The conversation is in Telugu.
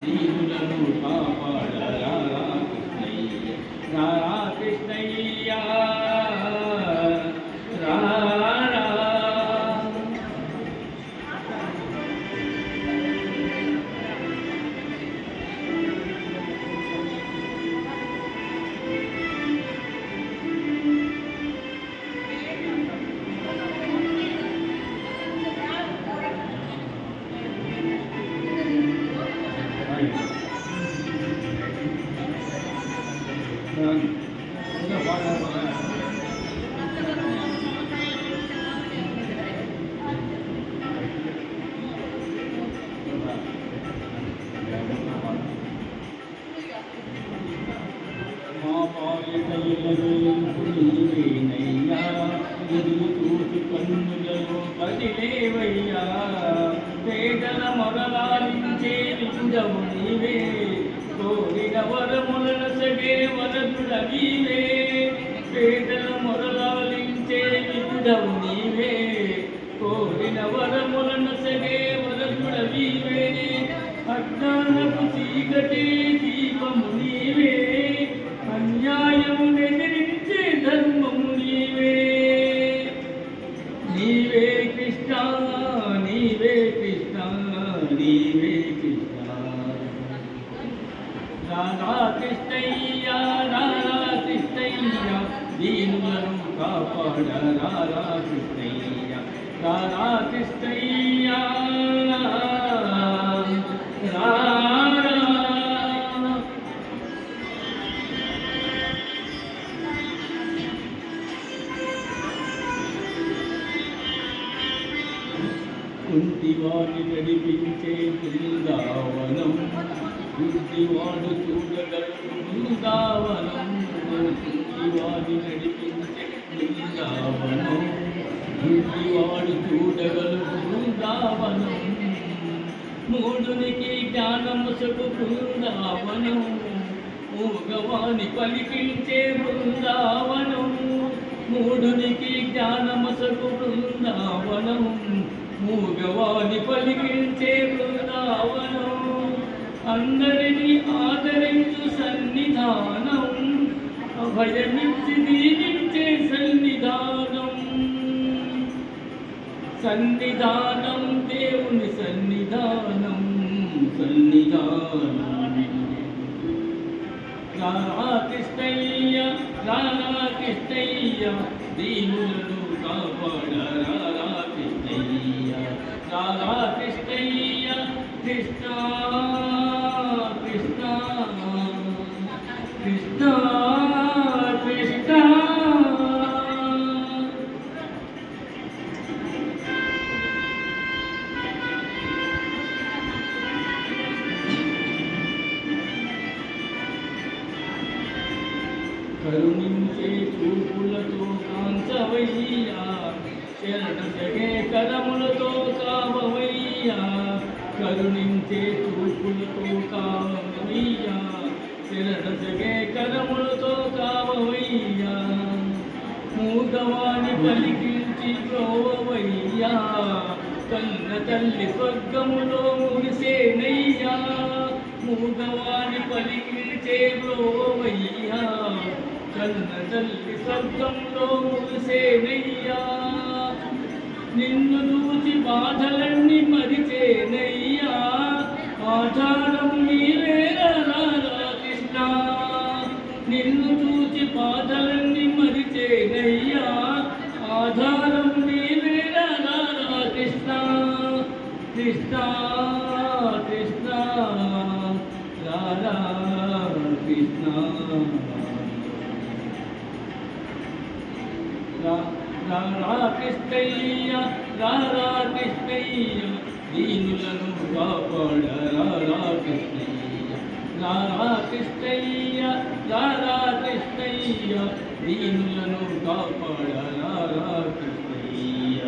దీనులను కాపాడరా కృష్ణయ్య, రారా కృష్ణయ్య, రారా. కన్నులలో పదిలేవయ్యా, పేదల మొరలాలించే విందవు నీవే, కోరిన వరములను సగే వరదుడ నీవే, పేదల మొరలాలించే విందవు నీవే, కోరిన వరములను సగే వరదుడ నీవే, అజ్ఞానపు చీకటి దీపము నీవే, అన్యాయము ఎదిరించే ధర్మము నీవే, నీవే కృష్ణ, నీవే కృష్ణ, నీవే కృష్ణ. రారా కృష్ణయ్య, రారా కృష్ణయ్య, దీనులను కాపాడ రారా కృష్ణయ్య, రారా కృష్ణయ్య, రారా. కుంటివాణి నడిపించే బృందావనం, కుంటివాడు చూడగలడు బృందావనం, కుంటివాణి నడిపించే బృందావనం, కుంటివాడు చూడగలడు బృందావనం, మూఢునికి జ్ఞానముసకు బృందావనం, మూగవాణి పలికించే బృందావనం, మూఢునికి జ్ఞానముసకు బృందావనం, మూగవాణి పలికించే బృందావనం, అందరినీ ఆదరించు సన్నిధానం, అభయమిచ్చి దీవించే సన్నిధానం, సన్నిధానం దేవుని సన్నిధానం, సన్నిధానం. రారా కృష్ణయ్య, రారా కృష్ణయ్య, దీనులను కాపాడ రారా కృష్ణయ్య, రారా కృష్ణయ్య, కృష్ణ కృష్ణ కృష్ణ కృష్ణ. కరుణించే చూపులతో కాంచవయ్యా, శరణ సగే కరములతో కావవయ్యా, కరుణించే చూపులతో కావవయ్యా, శరణ సగే కరములతో కావవయ్యా, మూగవాణి పలికించి ప్రోవయ్యా, కన్న తల్లి స్వర్గములో మురిసేనయ్యా, మూగవాణి పలికించే ప్రోవయ్యా, కన్న తల్లి స్వర్గంలో మురిసేనయ్యా, నిన్ను చూచి బాధలన్నీ మరిచేనయ్యా, ఆధారం నీవే రారా కృష్ణ, నిన్ను చూచి బాధలన్నీ మరిచేనయ్యా, ఆధారం నీవే రారా కృష్ణ, కృష్ణ కృష్ణ, రారా కృష్ణ. రారా కృష్ణయ్య, రారా కృష్ణయ్య, దీనులను కాపాడ రారా కృష్ణయ్య, రారా కృష్ణయ్య, రారా కృష్ణయ్య, దీనులను కాపాడ రారా కృష్ణయ్య.